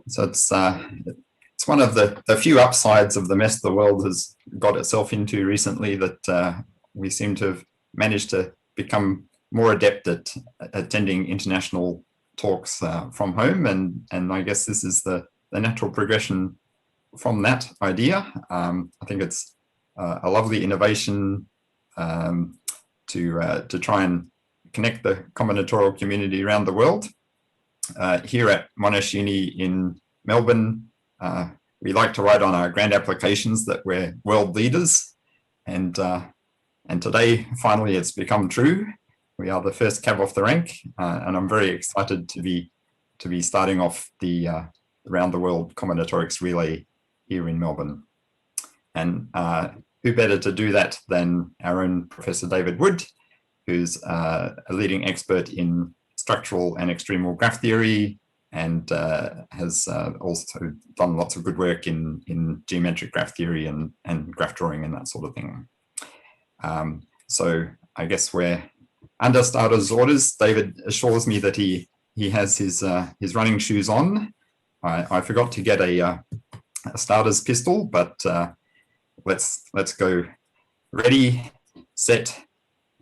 So it's one of the few upsides of the mess the world has got itself into recently, that we seem to have managed to become more adept at attending international talks from home, and I guess this is the natural progression from that idea. I think it's a lovely innovation to try and connect the combinatorial community around the world. Here at Monash Uni in Melbourne, we like to write on our grand applications that we're world leaders, and today finally it's become true. We are the first cab off the rank, and I'm very excited to be starting off the around the world combinatorics relay here in Melbourne. And who better to do that than our own Professor David Wood, who's a leading expert in structural and extremal graph theory, and has also done lots of good work in geometric graph theory and graph drawing and that sort of thing. So I guess we're under starter's orders. David assures me that he has his running shoes on. I forgot to get a starter's pistol, but let's go. Ready, set,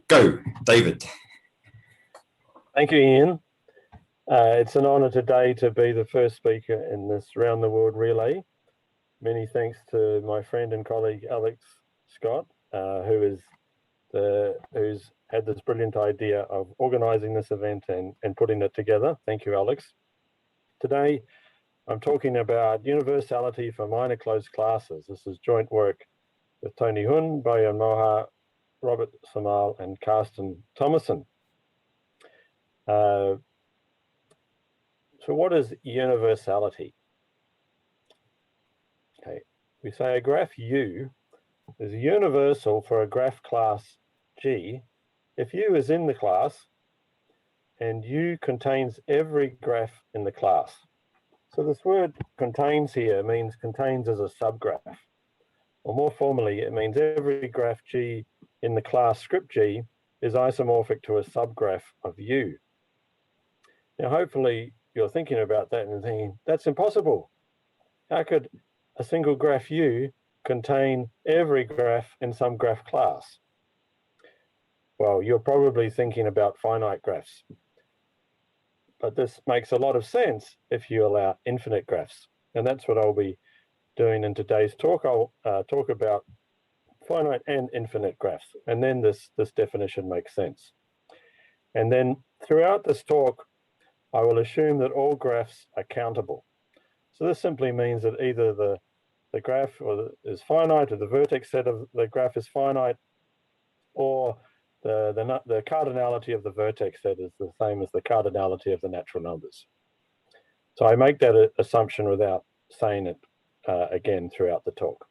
go, David. Thank you, Ian. It's an honour today to be the first speaker in this round the world relay. Many thanks to my friend and colleague Alex Scott, who's had this brilliant idea of organising this event and putting it together. Thank you, Alex. Today, I'm talking about universality for minor closed classes. This is joint work with Tony Huynh, Bojan Mohar, Robert Samal and Carsten Thomassen. So what is universality? Okay, we say a graph U is universal for a graph class G if U is in the class and U contains every graph in the class. So this word contains here means contains as a subgraph, or more formally, it means every graph G in the class script G is isomorphic to a subgraph of U. Now, hopefully you're thinking about that and thinking, that's impossible. How could a single graph U contain every graph in some graph class? Well, you're probably thinking about finite graphs. But this makes a lot of sense if you allow infinite graphs. And that's what I'll be doing in today's talk. I'll talk about finite and infinite graphs. And then this definition makes sense. And then throughout this talk, I will assume that all graphs are countable. So this simply means that either the graph is finite, or the vertex set of the graph is finite, or the cardinality of the vertex set is the same as the cardinality of the natural numbers. So I make that assumption without saying it again throughout the talk.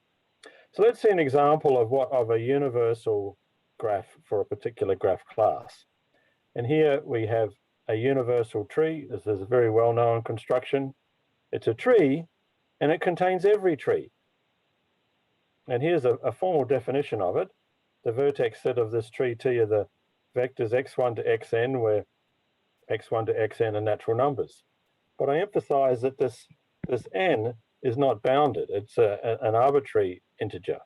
So let's see an example of a universal graph for a particular graph class. And here we have a universal tree. This is a very well-known construction. It's a tree, and it contains every tree. And here's a formal definition of it. The vertex set of this tree T are the vectors x1 to xn, where x1 to xn are natural numbers. But I emphasize that this n is not bounded. It's an arbitrary integer.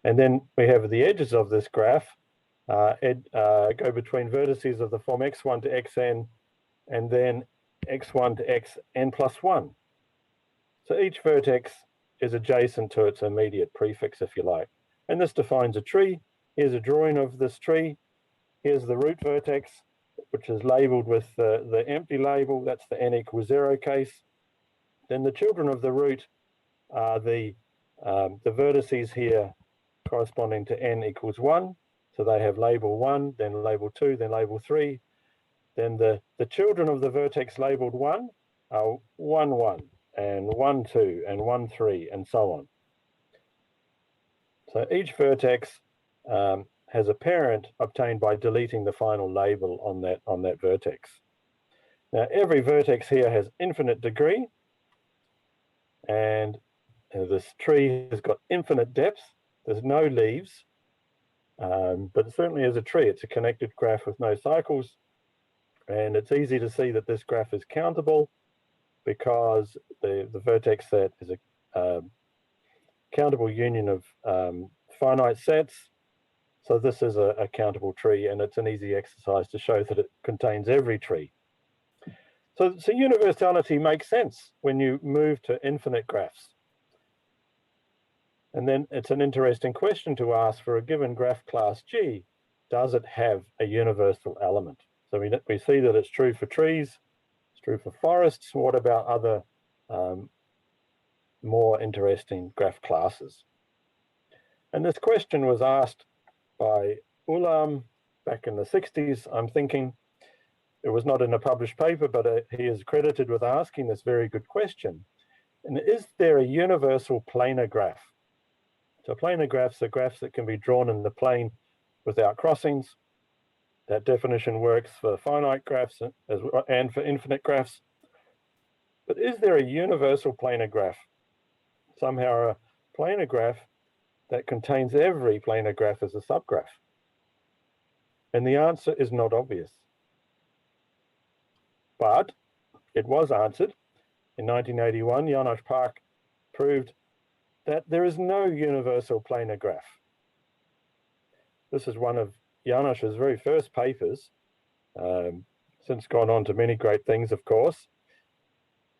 And then we have the edges of this graph go between vertices of the form x1 to xn, and then x1 to xn plus 1. So each vertex is adjacent to its immediate prefix, if you like. And this defines a tree. Here's a drawing of this tree. Here's the root vertex, which is labeled with the empty label. That's the n equals 0 case. Then the children of the root are the vertices here corresponding to n equals 1. So they have label 1, then label 2, then label 3. Then the children of the vertex labeled 1 are 1, 1, and 1, 2, and 1, 3, and so on. So each vertex has a parent obtained by deleting the final label on that vertex. Now every vertex here has infinite degree, and this tree has got infinite depth. There's no leaves, but certainly as a tree, it's a connected graph with no cycles, and it's easy to see that this graph is countable. because the vertex set is a countable union of finite sets. So this is a countable tree, and it's an easy exercise to show that it contains every tree. So universality makes sense when you move to infinite graphs. And then it's an interesting question to ask for a given graph class G, does it have a universal element? So we see that it's true for trees, it's true for forests. What about other more interesting graph classes? And this question was asked by Ulam back in the 60s, I'm thinking. It was not in a published paper, but he is credited with asking this very good question. And is there a universal planar graph? So planar graphs are graphs that can be drawn in the plane without crossings. That definition works for finite graphs and for infinite graphs. But is there a universal planar graph? Somehow a planar graph that contains every planar graph as a subgraph? And the answer is not obvious. But it was answered. In 1981, János Pach proved that there is no universal planar graph. This is one of János's very first papers, since gone on to many great things, of course.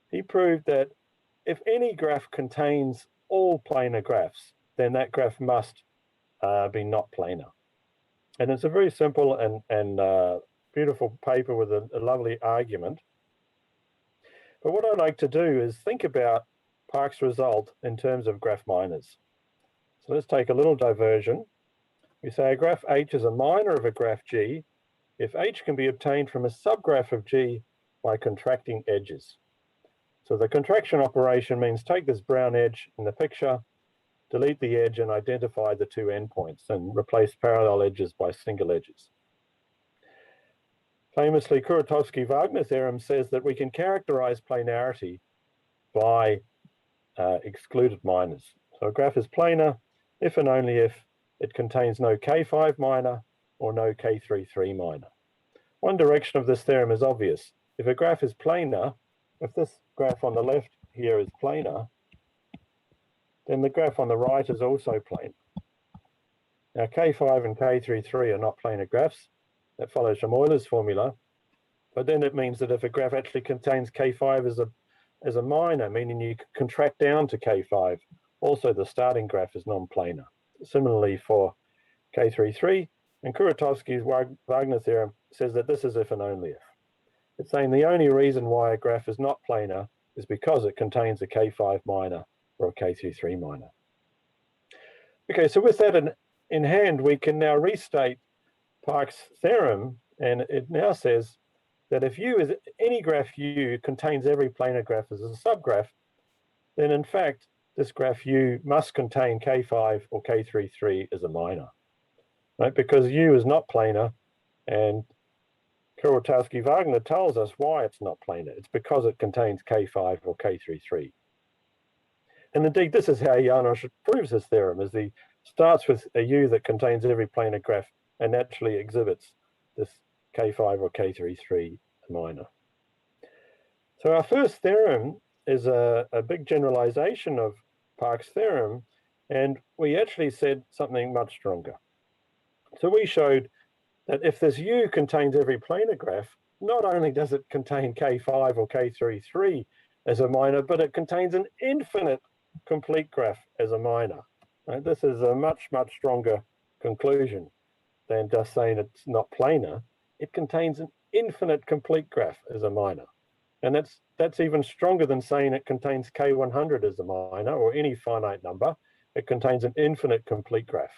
He proved that if any graph contains all planar graphs, then that graph must be not planar. And it's a very simple and beautiful paper with a lovely argument. But what I'd like to do is think about Pach's result in terms of graph minors. So let's take a little diversion. We say a graph H is a minor of a graph G if H can be obtained from a subgraph of G by contracting edges. So the contraction operation means take this brown edge in the picture, delete the edge and identify the two endpoints and replace parallel edges by single edges. Famously, Kuratowski-Wagner theorem says that we can characterize planarity by excluded minors. So a graph is planar if and only if it contains no K5 minor or no K33 minor. One direction of this theorem is obvious. If a graph is planar, if this graph on the left here is planar, then the graph on the right is also planar. Now K5 and K33 are not planar graphs. That follows from Euler's formula. But then it means that if a graph actually contains K5 as a minor, meaning you contract down to K5, also the starting graph is non-planar. Similarly for K33, and Kuratowski-Wagner theorem says that this is if and only if. It's saying the only reason why a graph is not planar is because it contains a K5 minor or a K33 minor. Okay, so with that in hand, we can now restate Pach's theorem, and it now says that if U is any graph U contains every planar graph as a subgraph, then in fact, this graph U must contain K5 or K33 as a minor, right? Because U is not planar, and Kuratowski-Wagner tells us why it's not planar. It's because it contains K5 or K33. And indeed, this is how János proves his theorem, is he starts with a U that contains every planar graph and naturally exhibits this K5 or K33 minor. So our first theorem is a big generalization of Pach's theorem, and we actually said something much stronger. So we showed that if this U contains every planar graph, not only does it contain K5 or K33 as a minor, but it contains an infinite complete graph as a minor. Right? This is a much, much stronger conclusion than just saying it's not planar. It contains an infinite complete graph as a minor. And that's even stronger than saying it contains K100 as a minor or any finite number. It contains an infinite complete graph.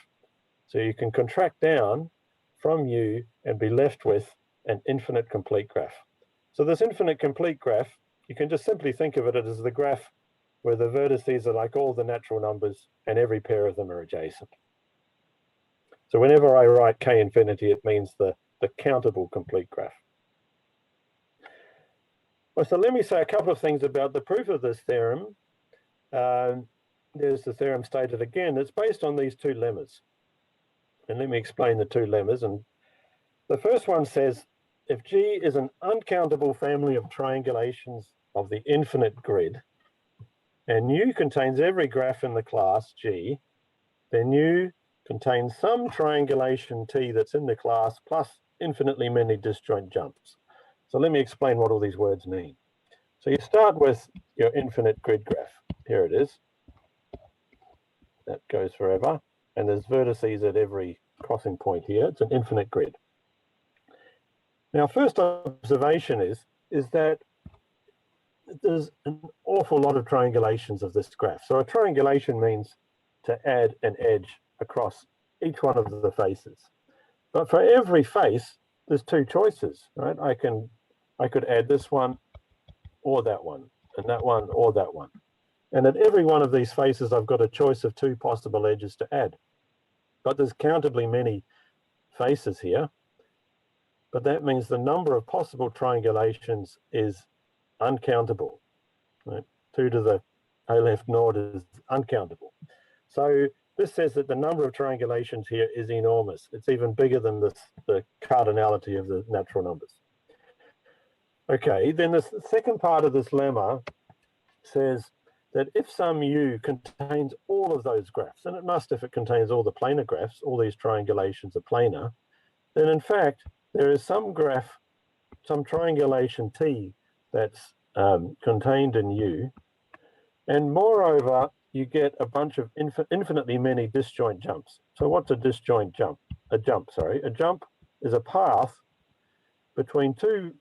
So you can contract down from U and be left with an infinite complete graph. So this infinite complete graph, you can just simply think of it as the graph where the vertices are like all the natural numbers and every pair of them are adjacent. So whenever I write K infinity, it means the countable complete graph. Well, so let me say a couple of things about the proof of this theorem. There's the theorem stated again. It's based on these two lemmas. And let me explain the two lemmas. And the first one says, if G is an uncountable family of triangulations of the infinite grid, and U contains every graph in the class G, then U contains some triangulation T that's in the class plus infinitely many disjoint jumps. So let me explain what all these words mean. So you start with your infinite grid graph. Here it is. That goes forever. And there's vertices at every crossing point here. It's an infinite grid. Now, first observation is that there's an awful lot of triangulations of this graph. So a triangulation means to add an edge across each one of the faces. But for every face, there's two choices, right? I could add this one or that one, and that one or that one. And at every one of these faces, I've got a choice of two possible edges to add. But there's countably many faces here. But that means the number of possible triangulations is uncountable. Right? 2 to the a left naught is uncountable. So this says that the number of triangulations here is enormous. It's even bigger than the cardinality of the natural numbers. Okay, then the second part of this lemma says that if some U contains all of those graphs, and it must if it contains all the planar graphs, all these triangulations are planar, then in fact, there is some graph, some triangulation T that's contained in U. And moreover, you get a bunch of infinitely many disjoint jumps. So what's a disjoint jump? A jump is a path between two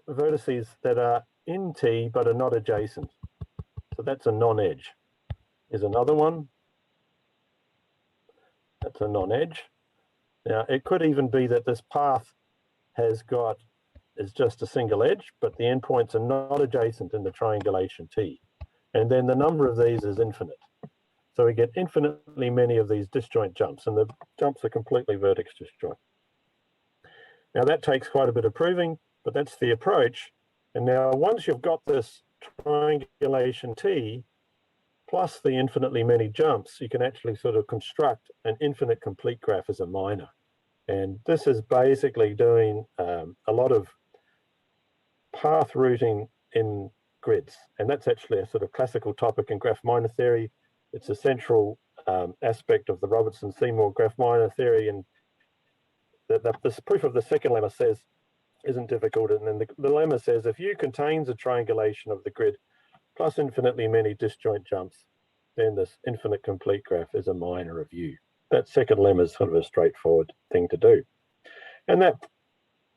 vertices that are in T but are not adjacent. So that's a non-edge. Here's another one. That's a non-edge. Now, it could even be that this path is just a single edge, but the endpoints are not adjacent in the triangulation T. And then the number of these is infinite. So we get infinitely many of these disjoint jumps, and the jumps are completely vertex disjoint. Now that takes quite a bit of proving, but that's the approach. And now once you've got this triangulation T plus the infinitely many jumps, you can actually sort of construct an infinite complete graph as a minor. And this is basically doing a lot of path routing in grids. And that's actually a sort of classical topic in graph minor theory. It's a central aspect of the Robertson-Seymour graph minor theory. And this proof of the second lemma says isn't difficult. And then the lemma says if U contains a triangulation of the grid plus infinitely many disjoint jumps, then this infinite complete graph is a minor of U. That second lemma is sort of a straightforward thing to do. And that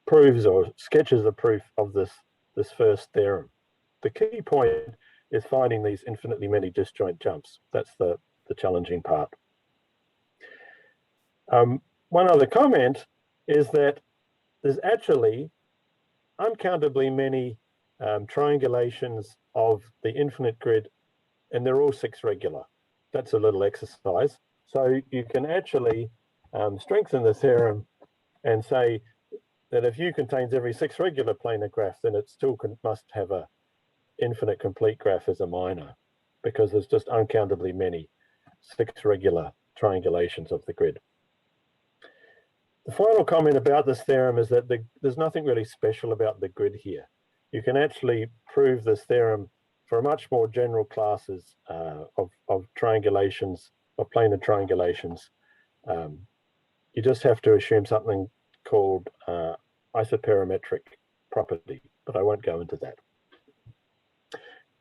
proves or sketches the proof of this first theorem. The key point is finding these infinitely many disjoint jumps. That's the challenging part. One other comment is that there's actually uncountably many triangulations of the infinite grid, and they're all 6 regular. That's a little exercise. So you can actually strengthen the theorem and say that if U contains every 6 regular planar graph, then it still must have a infinite complete graph as a minor, because there's just uncountably many 6 regular triangulations of the grid. The final comment about this theorem is that there's nothing really special about the grid here. You can actually prove this theorem for much more general classes of triangulations, of planar triangulations. You just have to assume something called isoperimetric property, but I won't go into that.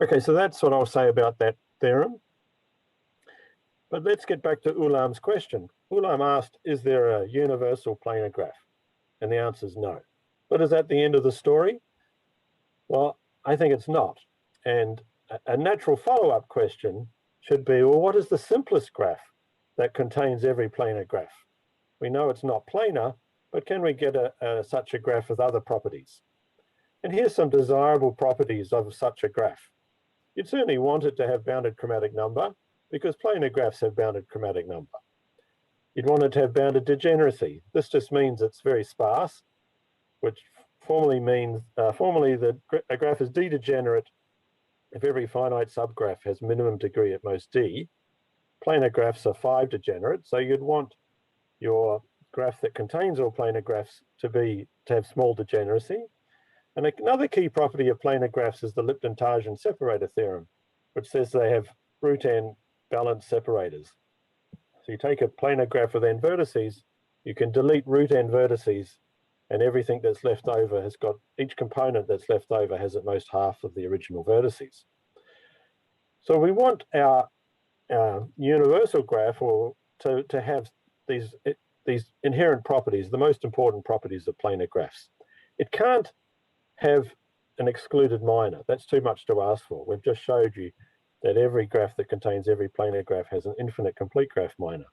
Okay, so that's what I'll say about that theorem. But let's get back to Ulam's question. Ulam asked, is there a universal planar graph? And the answer is no. But is that the end of the story? Well, I think it's not. And a natural follow-up question should be, well, what is the simplest graph that contains every planar graph? We know it's not planar, but can we get such a graph with other properties? And here's some desirable properties of such a graph. You'd certainly want it to have bounded chromatic number, because planar graphs have bounded chromatic number. You'd want it to have bounded degeneracy. This just means it's very sparse, which formally means, a graph is D-degenerate if every finite subgraph has minimum degree at most D. Planar graphs are 5-degenerate, so you'd want your graph that contains all planar graphs to have small degeneracy. And another key property of planar graphs is the Lipton-Tarjan separator theorem, which says they have root n balanced separators. So you take a planar graph with n vertices, you can delete root n vertices, and everything that's left over has got, each component that's left over has at most half of the original vertices. So we want our universal graph or to have these inherent properties, the most important properties of planar graphs. It can't have an excluded minor. That's too much to ask for. We've just showed you that every graph that contains every planar graph has an infinite complete graph minor.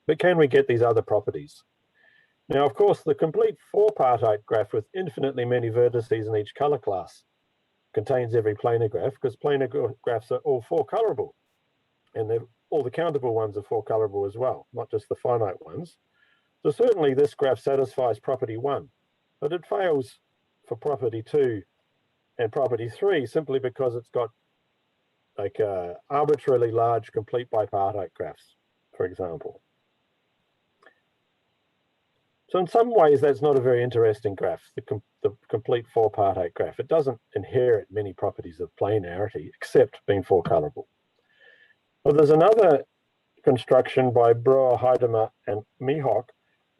But can we get these other properties? Now, of course, the complete four-partite graph with infinitely many vertices in each color class contains every planar graph, because planar graphs are all four-colorable. And all the countable ones are four-colorable as well, not just the finite ones. So certainly this graph satisfies property 1, but it fails for property 2 and property 3 simply because it's got like arbitrarily large complete bipartite graphs, for example. So in some ways, that's not a very interesting graph, the complete four-partite graph. It doesn't inherit many properties of planarity, except being four-colorable. Well, there's another construction by Broer, Heidemer, and Mihok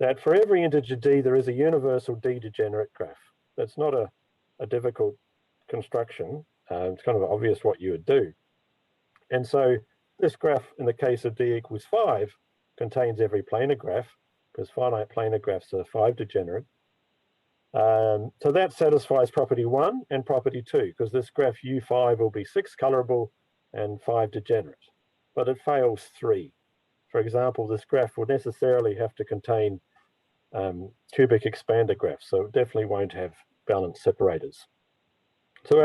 that for every integer d, there is a universal d-degenerate graph. That's not a difficult construction. It's kind of obvious what you would do. And so this graph, in the case of d equals 5, contains every planar graph, because finite planar graphs are 5 degenerate. So that satisfies property 1 and property 2, because this graph U5 will be 6 colorable and 5 degenerate, but it fails 3. For example, this graph would necessarily have to contain cubic expander graphs, so it definitely won't have balanced separators. So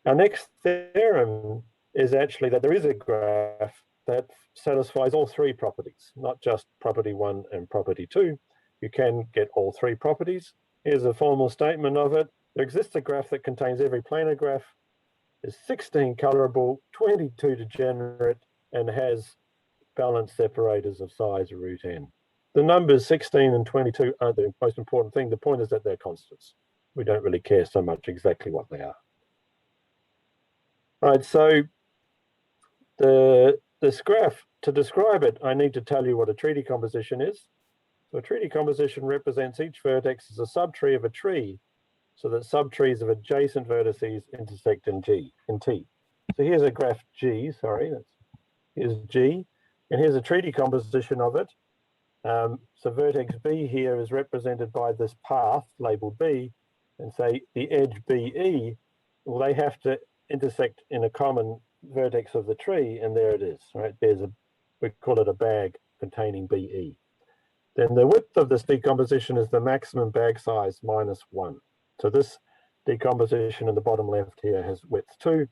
our next theorem is actually that there is a graph that satisfies all 3 properties, not just property 1 and property 2. You can get all 3 properties. Here's a formal statement of it. There exists a graph that contains every planar graph, is 16 colorable, 22 degenerate, and has balanced separators of size root n. The numbers 16 and 22 aren't the most important thing. The point is that they're constants. We don't really care so much exactly what they are. All right, so this graph, to describe it, I need to tell you what a tree decomposition is. So a tree decomposition represents each vertex as a subtree of a tree, so that subtrees of adjacent vertices intersect in T. So here's a graph G, here's G, and here's a tree decomposition of it. So vertex B here is represented by this path labeled B, and say the edge BE, well, they have to intersect in a common vertex of the tree, and there it is, right? We call it a bag containing BE. Then the width of this decomposition is the maximum bag size minus 1. So this decomposition in the bottom left here has width 2.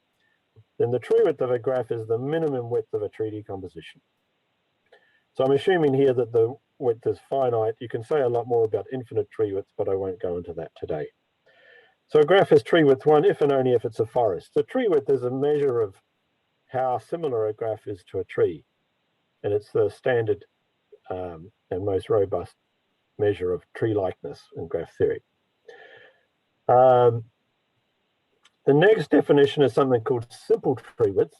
Then the tree width of a graph is the minimum width of a tree decomposition. So I'm assuming here that the width is finite. You can say a lot more about infinite tree widths, but I won't go into that today. So a graph has tree width 1 if and only if it's a forest. So tree width is a measure of how similar a graph is to a tree. And it's the standard and most robust measure of tree likeness in graph theory. The next definition is something called simple tree width.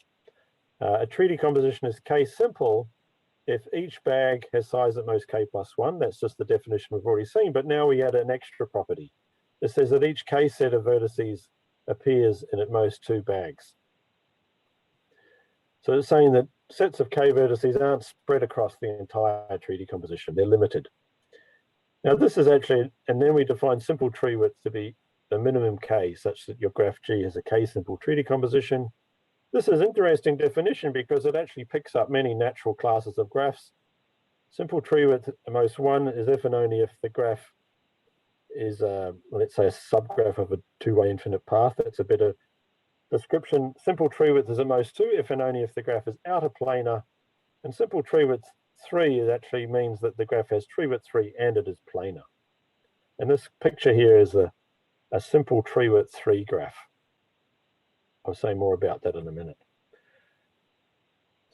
A tree decomposition is k-simple if each bag has size at most k plus 1. That's just the definition we've already seen, but now we add an extra property. It says that each k set of vertices appears in at most 2 bags. So it's saying that sets of k vertices aren't spread across the entire tree decomposition. They're limited. Now this is actually, and then we define simple tree width to be the minimum k, such that your graph G has a k-simple tree decomposition. This is an interesting definition because it actually picks up many natural classes of graphs. Simple tree width at most 1 is if and only if the graph is, let's say, a subgraph of a two-way infinite path. That's a better description. Simple tree width is at most 2 if and only if the graph is outer planar. And simple tree width 3 actually means that the graph has tree width 3 and it is planar. And this picture here is a simple tree width 3 graph. I'll say more about that in a minute.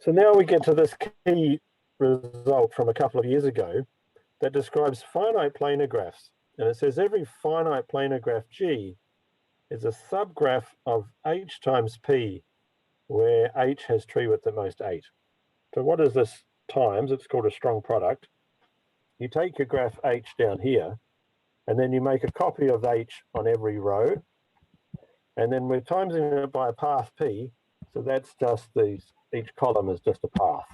So now we get to this key result from a couple of years ago that describes finite planar graphs. And it says every finite planar graph G is a subgraph of h times p, where h has tree width at most 8. So what is this times? It's called a strong product. You take your graph h down here, and then you make a copy of h on every row, and then we're timesing it by a path p, so that's just these, each column is just a path.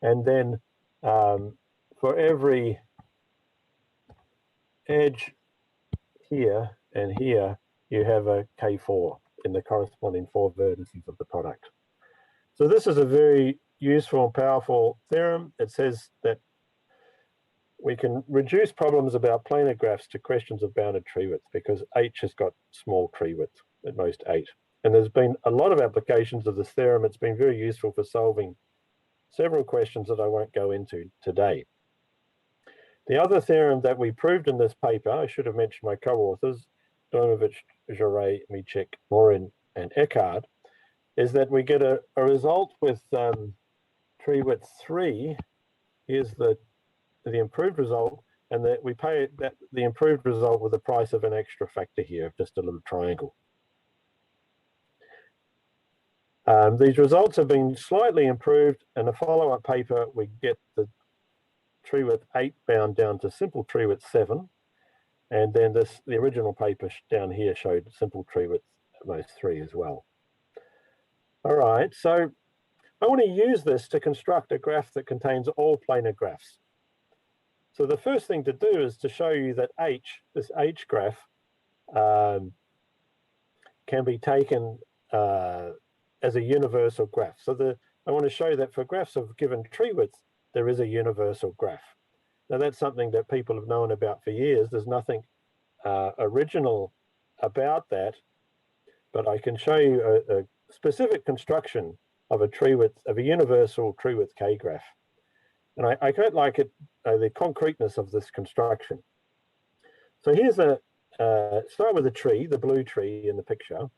And then for every edge here and here, you have a K4 in the corresponding 4 vertices of the product. So this is a very useful and powerful theorem. It says that we can reduce problems about planar graphs to questions of bounded tree width because H has got small tree width, at most 8. And there's been a lot of applications of this theorem. It's been very useful for solving several questions that I won't go into today. The other theorem that we proved in this paper, I should have mentioned my co-authors, Domovich, Jaret, Michek, Morin, and Eckhard, is that we get a result with tree width 3. Here's the improved result, and that we pay the improved result with the price of an extra factor here, just a little triangle. These results have been slightly improved. In a follow-up paper, we get the tree width 8 bound down to simple tree width 7. And then the original paper down here showed simple tree width at most 3 as well. All right, so I want to use this to construct a graph that contains all planar graphs. So the first thing to do is to show you that this H graph, can be taken as a universal graph. So I want to show that for graphs of given tree width, there is a universal graph. Now that's something that people have known about for years. There's nothing original about that, but I can show you a specific construction of a universal tree width K graph. And I quite like it, the concreteness of this construction. So here's start with a tree, the blue tree in the picture,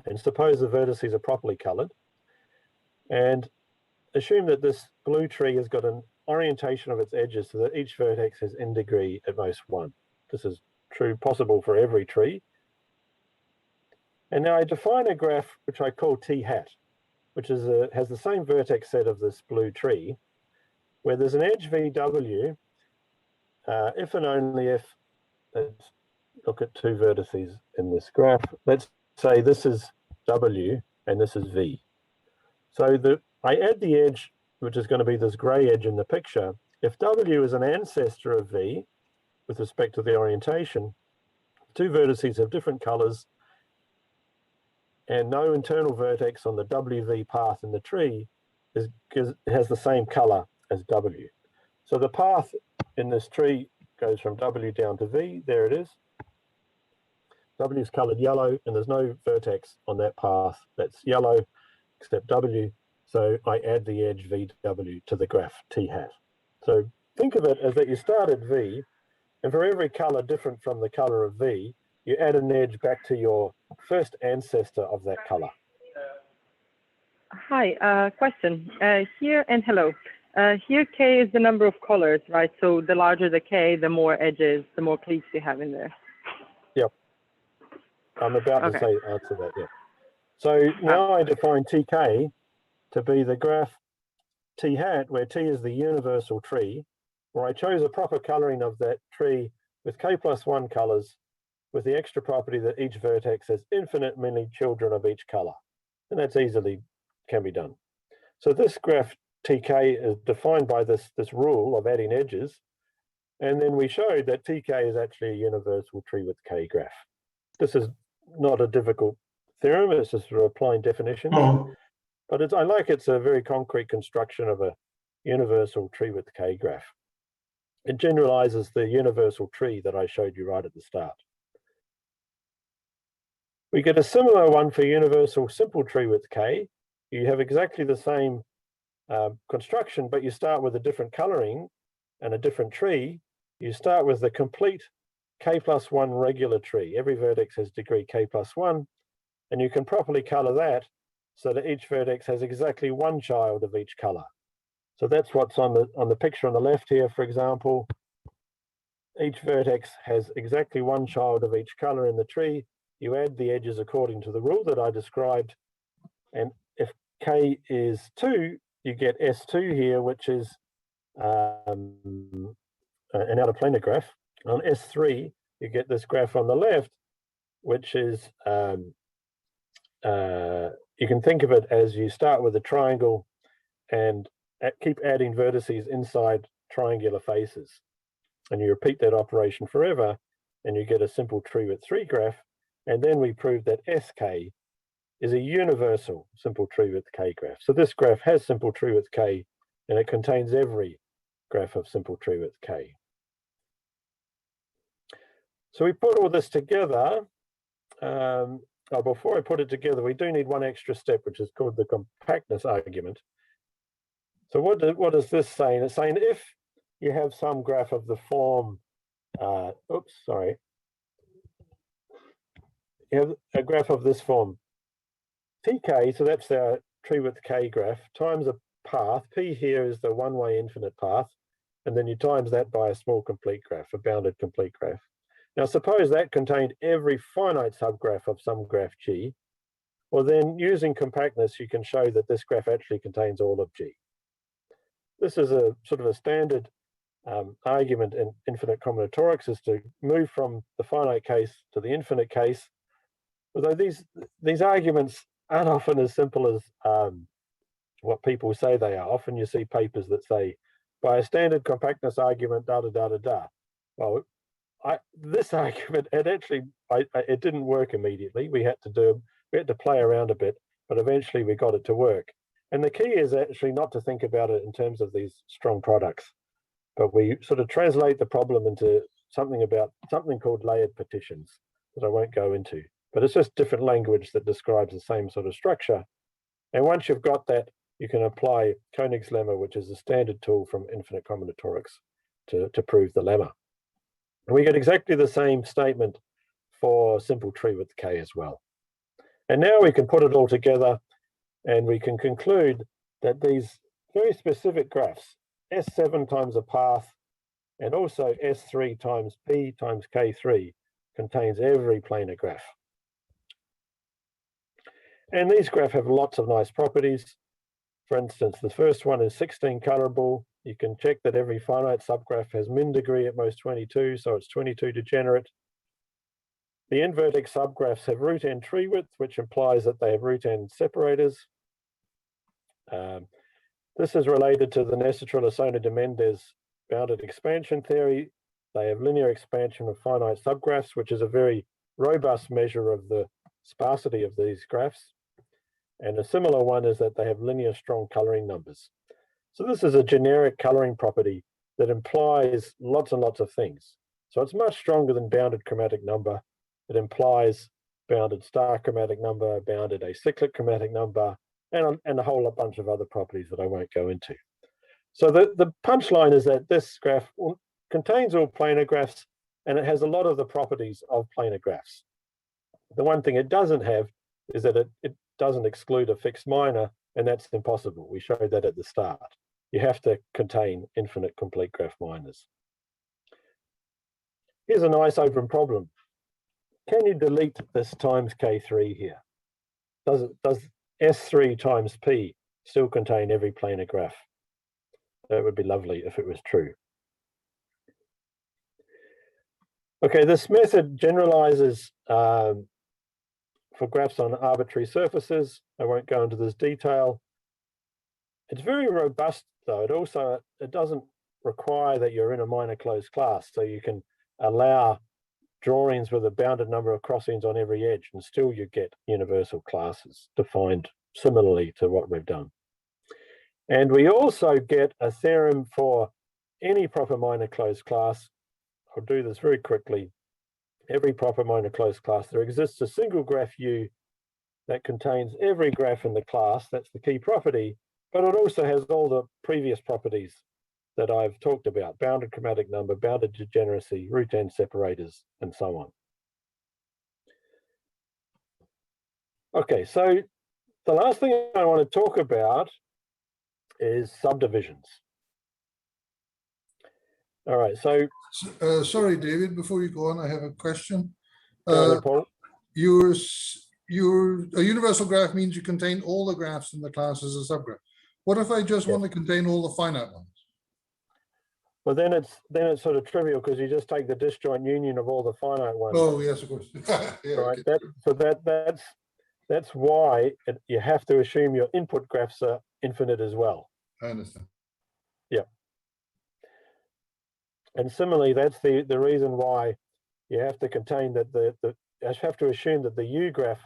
and suppose the vertices are properly colored, and assume that this blue tree has got an orientation of its edges so that each vertex has n degree at most 1. This is possible for every tree. And now I define a graph which I call T hat, which has the same vertex set of this blue tree, where there's an edge VW, if and only if, let's look at 2 vertices in this graph. Let's say this is W and this is V. So I add the edge, which is going to be this gray edge in the picture. If W is an ancestor of V with respect to the orientation, 2 vertices have different colors and no internal vertex on the WV path in the tree has the same color as W. So the path in this tree goes from W down to V. There it is. W is colored yellow, and there's no vertex on that path that's yellow except W. So I add the edge VW to the graph T hat. So think of it as that you start at V, and for every color different from the color of V, you add an edge back to your first ancestor of that color. Hi, question. Here, and hello. Here K is the number of colors, right? So the larger the K, the more edges, the more cleats you have in there. Yep. I'm about to answer that, yeah. So now I define TK to be the graph T hat, where T is the universal tree, where I chose a proper coloring of that tree with K+1 colors, with the extra property that each vertex has infinite many children of each color. And that's easily can be done. So this graph TK is defined by this rule of adding edges. And then we showed that TK is actually a universal tree width K graph. This is not a difficult theorem, it's just applying definitions. But it's a very concrete construction of a universal tree width K graph. It generalizes the universal tree that I showed you right at the start. We get a similar one for universal simple tree width K. You have exactly the same construction, but you start with a different coloring and a different tree. You start with the complete K+1 regular tree. Every vertex has degree K+1, and you can properly color that so that each vertex has exactly 1 child of each color. So that's what's on the picture on the left here, for example. each vertex has exactly one child of each color in the tree. You add the edges according to the rule that I described. And if K is 2, you get S2 here, which is an outer planar graph. On S3, you get this graph on the left, which is, you can think of it as you start with a triangle and keep adding vertices inside triangular faces. And you repeat that operation forever, and you get a simple treewidth 3 graph. And then we prove that SK is a universal simple treewidth K graph. So this graph has simple treewidth K, and it contains every graph of simple treewidth K. So we put all this together. Before I put it together, we do need one extra step, which is called the compactness argument. So what is this saying? It's saying if you have some graph of the form, you have a graph of this form, TK, so that's our treewidth K graph, times a path. P here is the one-way infinite path, and then you times that by a small complete graph, a bounded complete graph. Now suppose that contained every finite subgraph of some graph G. Well then, using compactness, you can show that this graph actually contains all of G. This is a sort of a standard argument in infinite combinatorics, is to move from the finite case to the infinite case. Although these arguments aren't often as simple as what people say they are. Often you see papers that say, by a standard compactness argument, da da da da da. Well, this argument, it didn't work immediately. We had to play around a bit, but eventually we got it to work. And the key is actually not to think about it in terms of these strong products, but we sort of translate the problem into something called layered partitions that I won't go into. But it's just different language that describes the same sort of structure. And once you've got that, you can apply Koenig's lemma, which is a standard tool from infinite combinatorics, to prove the lemma. And we get exactly the same statement for simple treewidth K as well. And now we can put it all together, and we can conclude that these very specific graphs, S7 times a path, and also S3 times P times K3, contains every planar graph. And these graphs have lots of nice properties. For instance, the first one is 16 colorable. You can check that every finite subgraph has min degree at most 22, so it's 22 degenerate. The n-vertex subgraphs have root n treewidth, which implies that they have root n separators. This is related to the Nesetrilla-Sona de Mendes bounded expansion theory. They have linear expansion of finite subgraphs, which is a very robust measure of the sparsity of these graphs. And a similar one is that they have linear strong coloring numbers. So this is a generic coloring property that implies lots and lots of things. So it's much stronger than bounded chromatic number. It implies bounded star chromatic number, bounded acyclic chromatic number, and a whole bunch of other properties that I won't go into. So the punchline is that this graph contains all planar graphs, and it has a lot of the properties of planar graphs. The one thing it doesn't have is that it doesn't exclude a fixed minor, and that's impossible. We showed that at the start. You have to contain infinite complete graph minors. Here's a nice open problem. Can you delete this times K3 here? Does S3 times P still contain every planar graph? That would be lovely if it was true. Okay, this method generalizes for graphs on arbitrary surfaces. I won't go into this detail. It's very robust though. It doesn't require that you're in a minor closed class, so you can allow drawings with a bounded number of crossings on every edge, and still you get universal classes defined similarly to what we've done. And we also get a theorem for any proper minor closed class. I'll do this very quickly. Every proper minor closed class, there exists a single graph U that contains every graph in the class. That's the key property, but it also has all the previous properties that I've talked about: bounded chromatic number, bounded degeneracy, root n separators, and so on. Okay, so the last thing I want to talk about is subdivisions. All right, so Sorry, David, before you go on, I have a question. go ahead, Paul. A universal graph means you contain all the graphs in the class as a subgraph. What if I just want to contain all the finite ones? Well, then it's sort of trivial because you just take the disjoint union of all the finite ones. Oh, yes, of course. Yeah, right. okay. That's why you have to assume your input graphs are infinite as well. I understand. Yeah. And similarly, that's the reason why you have to contain that you have to assume that the U graph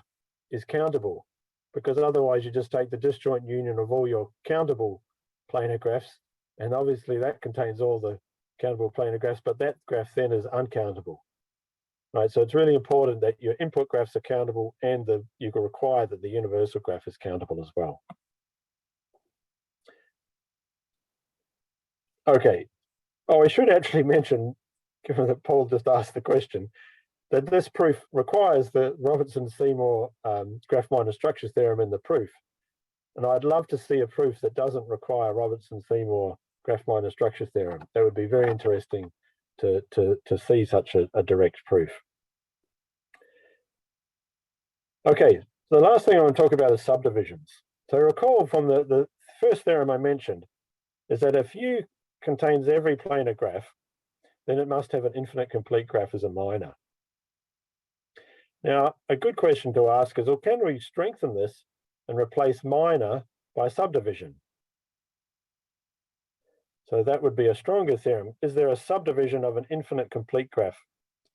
is countable, because otherwise you just take the disjoint union of all your countable planar graphs, and obviously that contains all the countable planar graphs, but that graph then is uncountable. Right, so it's really important that your input graphs are countable, and you can require that the universal graph is countable as well. Okay. Oh, I should actually mention, given that Paul just asked the question, that this proof requires the Robertson-Seymour graph minor structures theorem in the proof. And I'd love to see a proof that doesn't require Robertson-Seymour graph minor structures theorem. That would be very interesting to see such a direct proof. Okay, so the last thing I want to talk about is subdivisions. So recall from the first theorem I mentioned is that if U contains every planar graph, then it must have an infinite complete graph as a minor. Now, a good question to ask is, well, can we strengthen this and replace minor by subdivision? So that would be a stronger theorem. Is there a subdivision of an infinite complete graph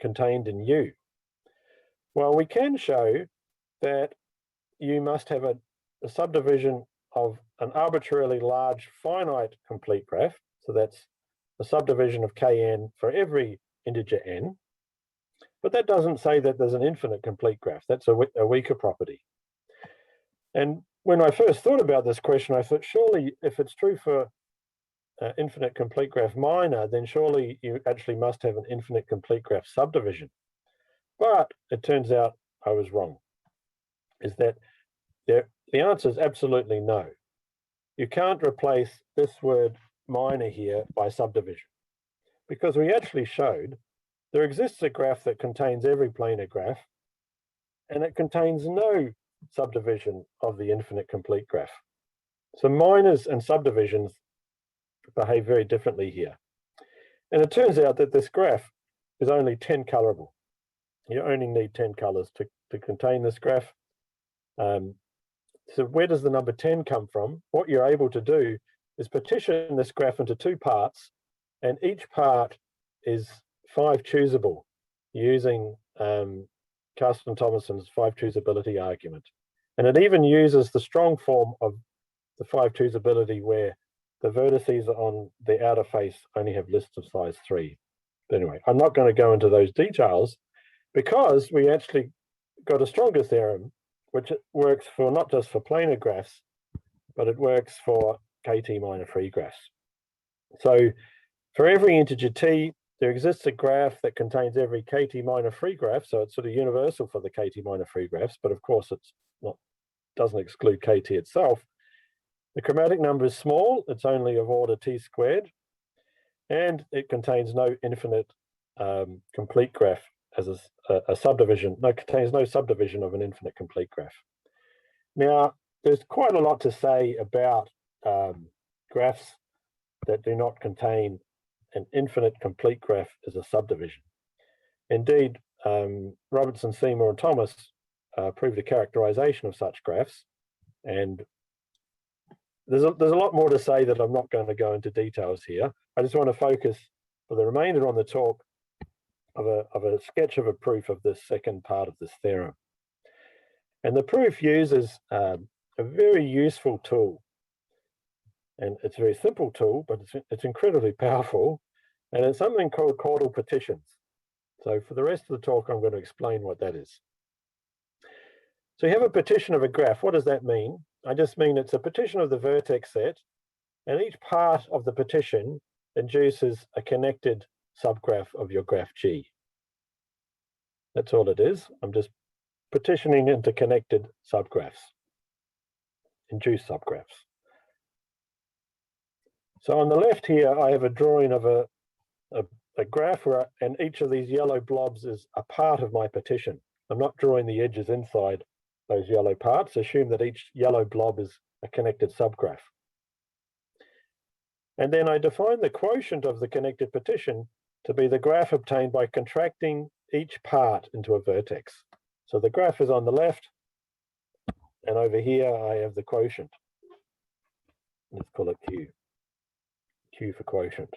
contained in U? Well, we can show that you must have a subdivision of an arbitrarily large finite complete graph. So that's a subdivision of Kn for every integer n. But that doesn't say that there's an infinite complete graph. That's a weaker property. And when I first thought about this question, I thought, surely if it's true for infinite complete graph minor, then surely you actually must have an infinite complete graph subdivision. But it turns out I was wrong. Is that the answer is absolutely no. You can't replace this word minor here by subdivision, because we actually showed there exists a graph that contains every planar graph, and it contains no subdivision of the infinite complete graph. So minors and subdivisions behave very differently here. And it turns out that this graph is only 10 colorable. You only need 10 colors to contain this graph. So where does the number 10 come from? What you're able to do is partition this graph into two parts, and each part is 5 choosable using Carsten Thomassen's 5 choosability argument. And it even uses the strong form of the 5 choosability where the vertices on the outer face only have lists of size 3. But anyway, I'm not going to go into those details because we actually got a stronger theorem which works for not just for planar graphs, but it works for KT minor free graphs. So for every integer t, there exists a graph that contains every KT minor free graph, so it's sort of universal for the KT minor free graphs, but of course it's not, doesn't exclude KT itself. The chromatic number is small, it's only of order t squared, and it contains no infinite complete graph as a subdivision. No, contains no subdivision of an infinite complete graph. Now, there's quite a lot to say about graphs that do not contain an infinite complete graph as a subdivision. Indeed, Robertson, Seymour, and Thomas proved a characterization of such graphs, and there's a lot more to say that I'm not going to go into details here. I just want to focus for the remainder on the talk of a sketch of a proof of this second part of this theorem. And the proof uses a very useful tool. And it's a very simple tool, but it's incredibly powerful. And it's something called caudal partitions. So for the rest of the talk, I'm going to explain what that is. So you have a partition of a graph. What does that mean? I just mean it's a partition of the vertex set, and each part of the partition induces a connected subgraph of your graph G. That's all it is. I'm just partitioning into connected subgraphs, induced subgraphs. So on the left here, I have a drawing of a a graph where, and each of these yellow blobs is a part of my partition. I'm not drawing the edges inside those yellow parts. Assume that each yellow blob is a connected subgraph. And then I define the quotient of the connected partition to be the graph obtained by contracting each part into a vertex. So the graph is on the left, and over here I have the quotient. Let's call it Q. Q for quotient.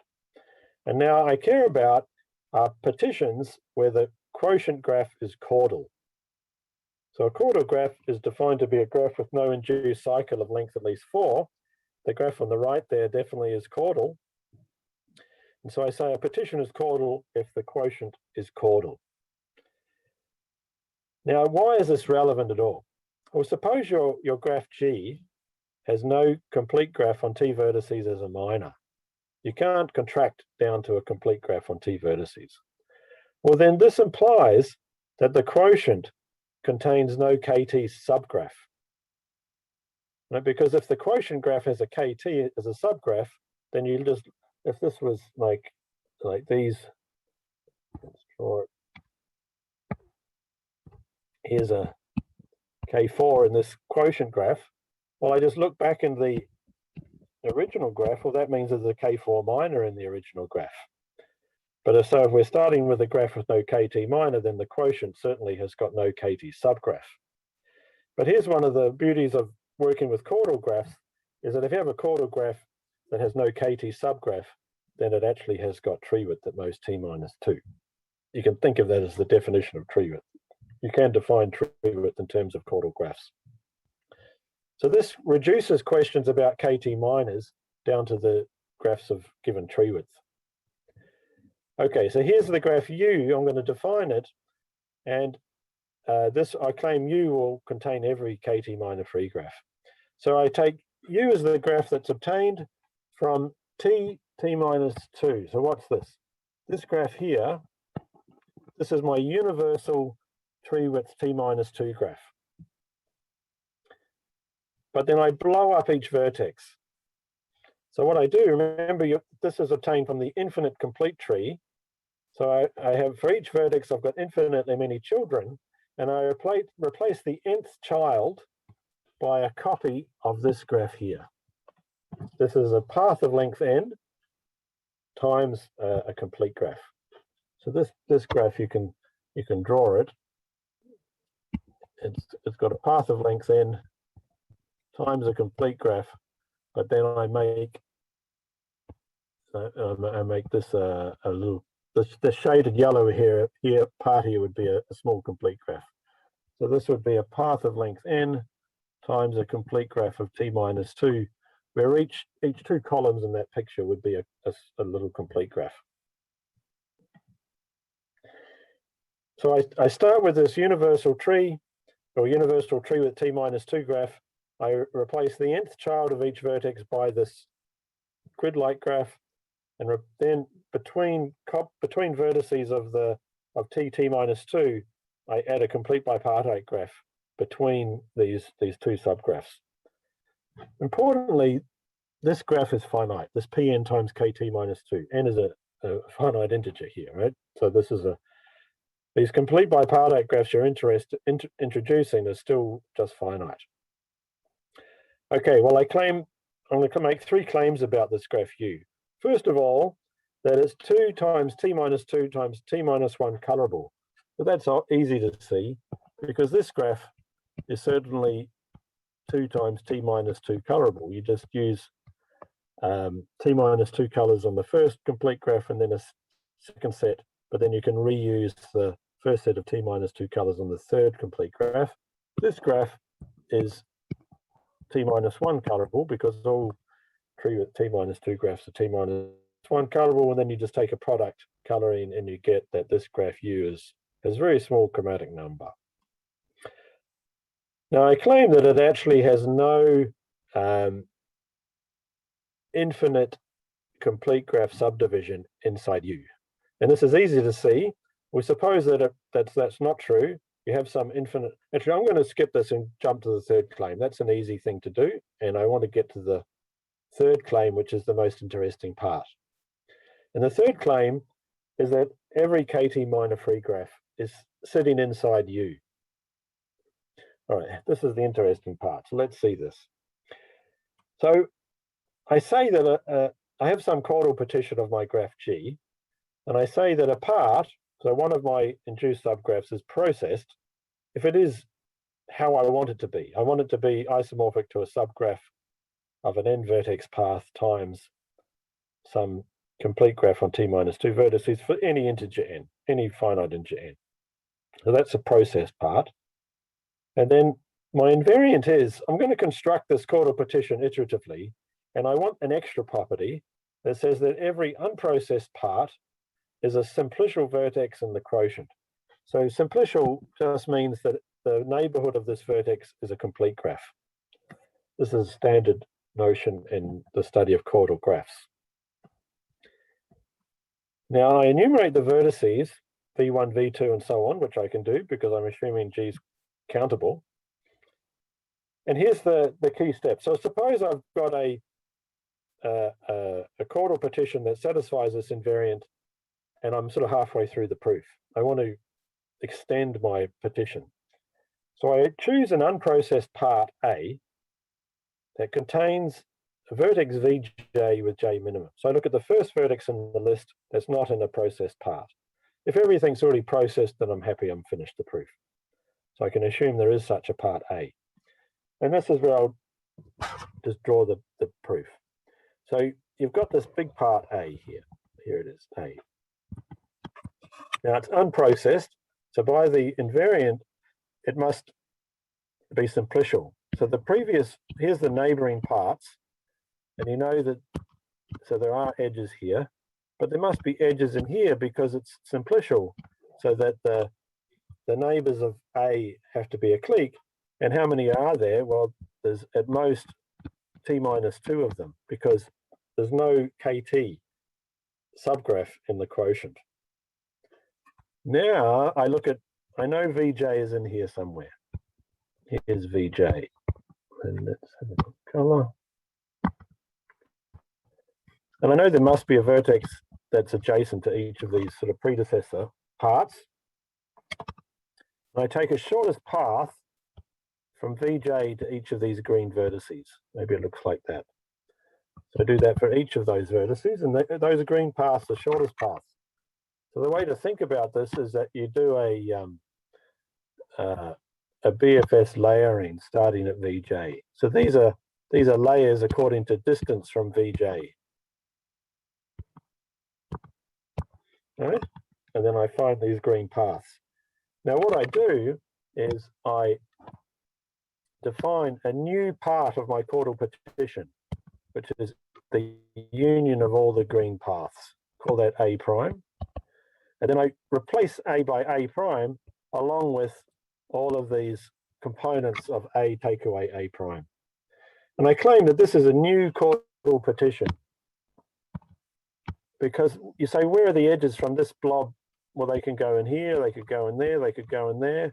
And now I care about partitions where the quotient graph is caudal. So a caudal graph is defined to be a graph with no induced cycle of length at least 4. The graph on the right there definitely is caudal. And so I say a partition is caudal if the quotient is caudal. Now, why is this relevant at all? Well, suppose your graph G has no complete graph on T vertices as a minor. You can't contract down to a complete graph on T vertices. Well, then this implies that the quotient contains no KT subgraph. Right? Because if the quotient graph has a KT as a subgraph, then you just, if this was like these, let's draw it. Here's a K4 in this quotient graph. Well, I just look back in the original graph. Well, that means there's a K4 minor in the original graph. But if we're starting with a graph with no KT minor, then the quotient certainly has got no KT subgraph. But here's one of the beauties of working with caudal graphs, is that if you have a caudal graph that has no KT subgraph, then it actually has got treewidth at most T minus 2. You can think of that as the definition of treewidth. You can define treewidth in terms of caudal graphs. So this reduces questions about KT minors down to the graphs of given treewidth. Okay, so here's the graph U. I'm going to define it, and this I claim U will contain every KT minor free graph. So I take U as the graph that's obtained from T minus 2. So what's this? This graph here, this is my universal treewidth T minus 2 graph. But then I blow up each vertex. So what I do, remember, this is obtained from the infinite complete tree. So I have, for each vertex, I've got infinitely many children, and I replace the nth child by a copy of this graph here. This is a path of length n times a complete graph. So this graph, you can draw it. It's got a path of length n times a complete graph, but then I make this a little. The shaded yellow here part here would be a small complete graph. So this would be a path of length n times a complete graph of T minus 2, where each 2 columns in that picture would be a little complete graph. So I start with this universal tree, or universal tree with T minus 2 graph. I replace the nth child of each vertex by this grid-like graph, and then between vertices of T minus 2, I add a complete bipartite graph between these 2 subgraphs. Importantly, this graph is finite. This Pn times Kt minus 2. N is a finite integer here, right? So this is these complete bipartite graphs you're introducing are still just finite. Okay, well, I'm going to make 3 claims about this graph U. First of all, that it's 2 times T minus 2 times T minus 1 colorable. But that's easy to see, because this graph is certainly 2 times T minus 2 colorable. You just use T minus 2 colors on the first complete graph and then a second set, but then you can reuse the first set of T minus 2 colors on the third complete graph. This graph is T minus 1 colorable, because all treewidth T minus 2 graphs are T minus 1 colorable, and then you just take a product coloring and you get that this graph U has a very small chromatic number. Now I claim that it actually has no infinite complete graph subdivision inside U. And this is easy to see. We suppose that that's not true. You have some infinite. Actually, I'm going to skip this and jump to the third claim. That's an easy thing to do. And I want to get to the third claim, which is the most interesting part. And the third claim is that every KT minor free graph is sitting inside U. All right, this is the interesting part. So let's see this. So I say that I have some chordal partition of my graph G, and I say that a part, so one of my induced subgraphs is processed if it is how I want it to be. I want it to be isomorphic to a subgraph of an n-vertex path times some complete graph on t minus 2 vertices for any integer n, any finite integer n. So that's a process part. And then my invariant is, I'm going to construct this chordal partition iteratively, and I want an extra property that says that every unprocessed part is a simplicial vertex in the quotient. So simplicial just means that the neighborhood of this vertex is a complete graph. This is a standard notion in the study of chordal graphs. Now I enumerate the vertices, V1, V2, and so on, which I can do because I'm assuming G is countable. And here's the key step. So suppose I've got a chordal partition that satisfies this invariant, and I'm sort of halfway through the proof. I want to extend my partition. So I choose an unprocessed part A that contains a vertex Vj with J minimum. So I look at the first vertex in the list that's not in a processed part. If everything's already processed, then I'm happy, I'm finished the proof. So I can assume there is such a part A. And this is where I'll just draw the proof. So you've got this big part A here. Here it is, A. Now it's unprocessed. So by the invariant, it must be simplicial. So the previous, here's the neighboring parts. And you know that, so there are edges here, but there must be edges in here because it's simplicial, so that the neighbors of A have to be a clique. And how many are there? Well, there's at most t minus 2 of them because there's no KT subgraph in the quotient. Now I look at, I know Vj is in here somewhere. Here's Vj. And let's have a look color. And I know there must be a vertex that's adjacent to each of these sort of predecessor parts. And I take a shortest path from Vj to each of these green vertices. Maybe it looks like that. So I do that for each of those vertices, and those green paths are shortest paths. So the way to think about this is that you do a BFS layering starting at Vj. So these are layers according to distance from Vj. All right, and then I find these green paths. Now what I do is I define a new part of my chordal partition, which is the union of all the green paths. Call that A prime. And then I replace A by A prime along with all of these components of A take away A prime. And I claim that this is a new chordal partition because you say, where are the edges from this blob? Well, they can go in here, they could go in there, they could go in there,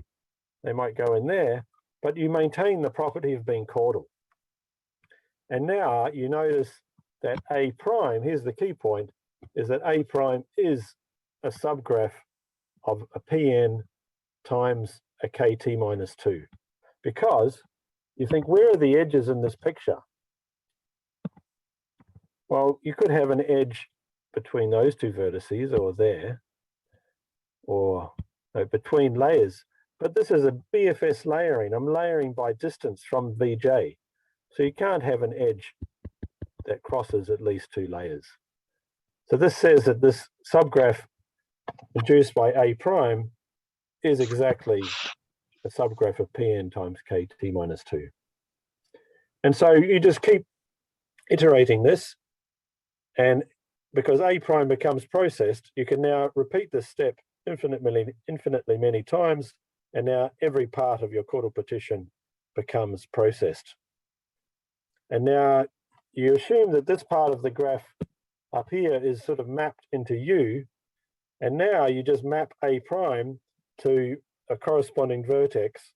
they might go in there, but you maintain the property of being chordal. And now you notice that A prime, here's the key point, is that A prime is a subgraph of a Pn times a KT minus 2. Because you think, where are the edges in this picture? Well, you could have an edge between those two vertices or there, or between layers. But this is a BFS layering. I'm layering by distance from Vj. So you can't have an edge that crosses at least 2 layers. So this says that this subgraph induced by A prime is exactly a subgraph of Pn times KT minus 2. And so you just keep iterating this, and because A prime becomes processed, you can now repeat this step infinitely many times, and now every part of your chordal partition becomes processed. And now you assume that this part of the graph up here is sort of mapped into U, and now you just map A prime to a corresponding vertex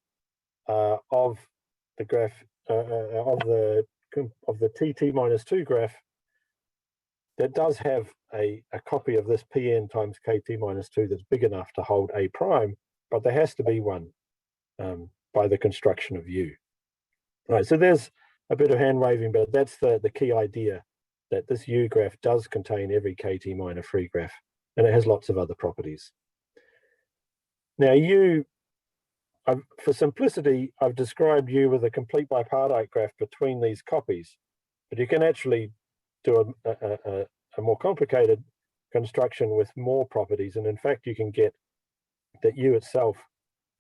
of the graph of the TT minus 2 graph that does have a copy of this Pn times kt minus 2 that's big enough to hold A prime, but there has to be one by the construction of U. Right, so there's a bit of hand waving, but that's the key idea, that this U graph does contain every kt minor free graph, and it has lots of other properties. Now for simplicity, I've described U with a complete bipartite graph between these copies, but you can actually do a more complicated construction with more properties, and in fact you can get that U itself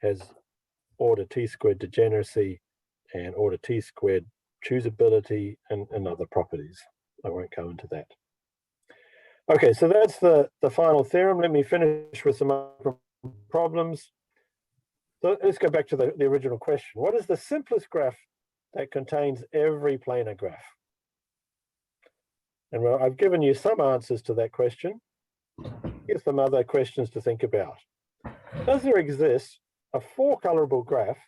has order t² degeneracy and order t² choosability and other properties. I won't go into that. Okay, so that's the final theorem. Let me finish with some other problems. So let's go back to the original question. What is the simplest graph that contains every planar graph? And well, I've given you some answers to that question. Here's some other questions to think about. Does there exist a 4-colorable graph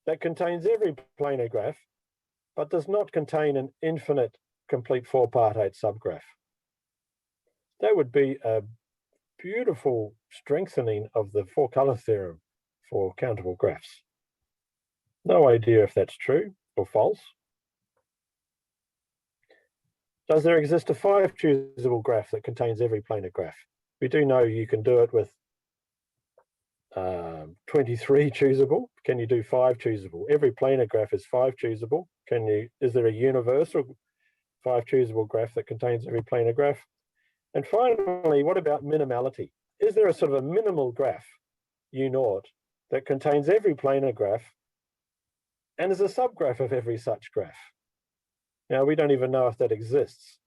that contains every planar graph, but does not contain an infinite complete 4-partite subgraph? That would be a beautiful strengthening of the 4-color theorem for countable graphs. No idea if that's true or false. Does there exist a 5-choosable graph that contains every planar graph? We do know you can do it with 23 choosable. Can you do 5 choosable? Every planar graph is 5 choosable. Is there a universal 5 choosable graph that contains every planar graph? And finally, what about minimality? Is there a sort of a minimal graph, U0, that contains every planar graph and is a subgraph of every such graph? Now, we don't even know if that exists,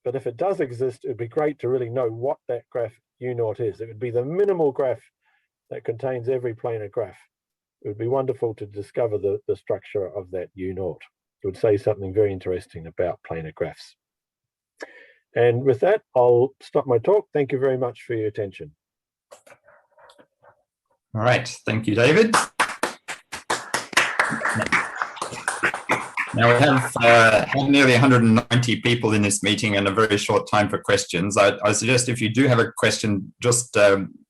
but if it does exist, it would be great to really know what that graph U0 is. It would be the minimal graph that contains every planar graph. It would be wonderful to discover the structure of that U0. It would say something very interesting about planar graphs. And with that, I'll stop my talk. Thank you very much for your attention. All right, thank you, David. Now we have nearly 190 people in this meeting and a very short time for questions. I suggest if you do have a question, just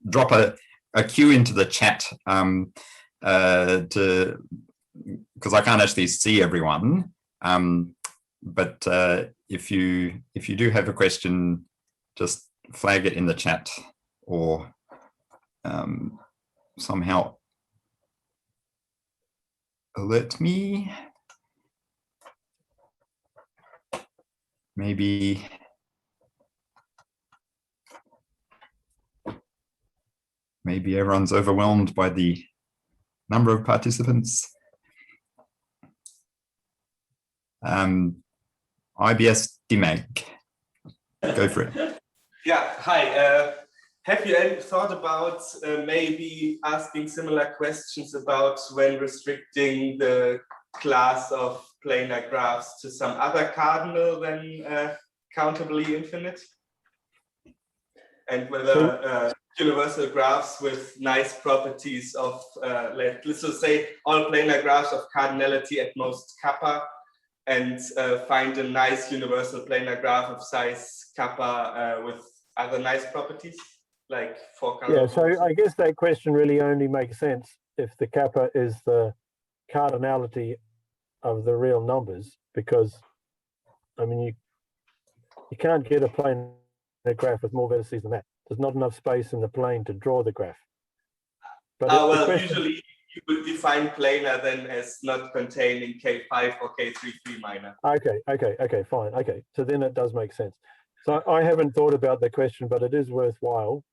drop a cue into the chat because I can't actually see everyone. But if you do have a question, just flag it in the chat or somehow alert me. Maybe everyone's overwhelmed by the number of participants. IBS Dimag, go for it. Yeah, hi. Have you ever thought about maybe asking similar questions about when restricting the class of planar graphs to some other cardinal than countably infinite? And whether universal graphs with nice properties of, let's just say, all planar graphs of cardinality at most kappa, and find a nice universal planar graph of size kappa with other nice properties, like 4 color. Yeah, so I guess that question really only makes sense if the kappa is the cardinality of the real numbers, because I mean you can't get a planar graph with more vertices than that. There's not enough space in the plane to draw the graph. But well, usually you would define planar then as not containing K5 or K3 minor. Okay, fine. Okay, so then it does make sense. So I haven't thought about the question, but it is worthwhile.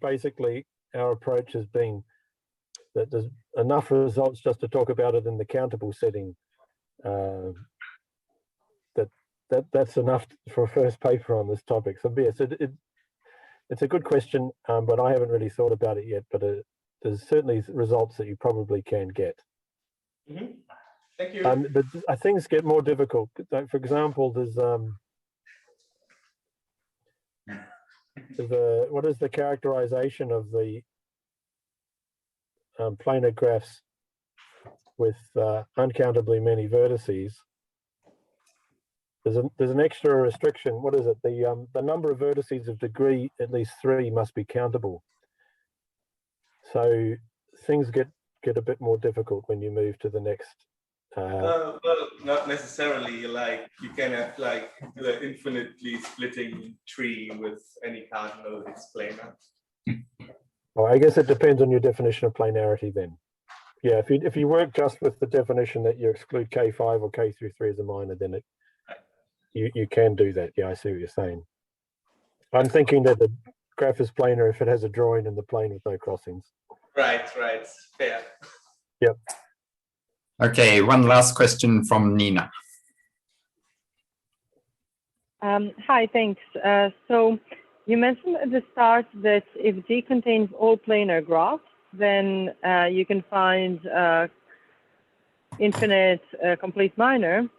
Basically, our approach has been that there's enough results just to talk about it in the countable setting. That's enough for a first paper on this topic. So yes, it's a good question, but I haven't really thought about it yet. But there's certainly results that you probably can get. Mm-hmm. Thank you. But things get more difficult. For example, there's what is the characterization of the planar graphs with uncountably many vertices? there's an extra restriction. What is it? The number of vertices of degree at least 3 must be countable. So things get a bit more difficult when you move to the next. Well, not necessarily. Like you can have like the infinitely splitting tree with any cardinal it's planar. Well, I guess it depends on your definition of planarity then. Yeah, if you work just with the definition that you exclude K5 or K through 3 as a minor, then you can do that. Yeah, I see what you're saying. I'm thinking that the graph is planar if it has a drawing in the plane with no crossings. Right, fair. Yep. Okay, one last question from Nina. Hi, thanks. So you mentioned at the start that if G contains all planar graphs, then you can find infinite complete minor.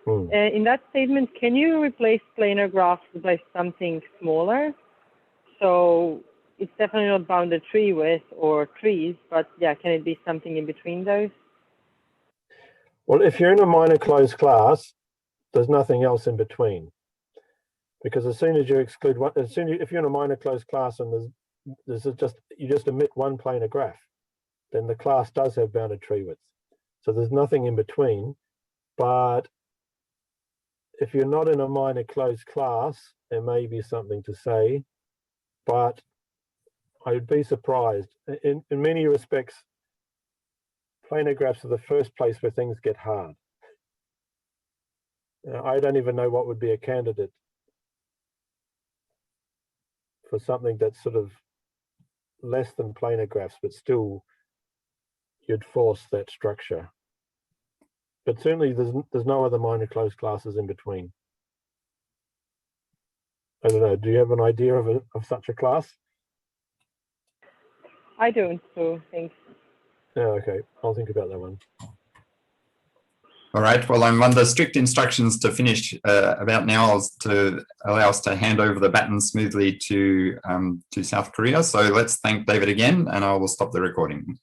In that statement, can you replace planar graphs by something smaller? So it's definitely not bounded tree width or trees, but yeah, can it be something in between those? Well, if you're in a minor closed class, there's nothing else in between. Because as soon as you exclude one, if you're in a minor closed class and you just emit one planar graph, then the class does have bounded tree width. So there's nothing in between. But if you're not in a minor closed class, there may be something to say, but I would be surprised. In many respects, planar graphs are the first place where things get hard. I don't even know what would be a candidate for something that's sort of less than planar graphs, but still you'd force that structure. But certainly there's no other minor closed classes in between. I don't know, do you have an idea of such a class? I don't, so thanks. Oh, okay, I'll think about that one. All right, well, I'm under strict instructions to finish about now to allow us to hand over the baton smoothly to South Korea. So let's thank David again, and I will stop the recording.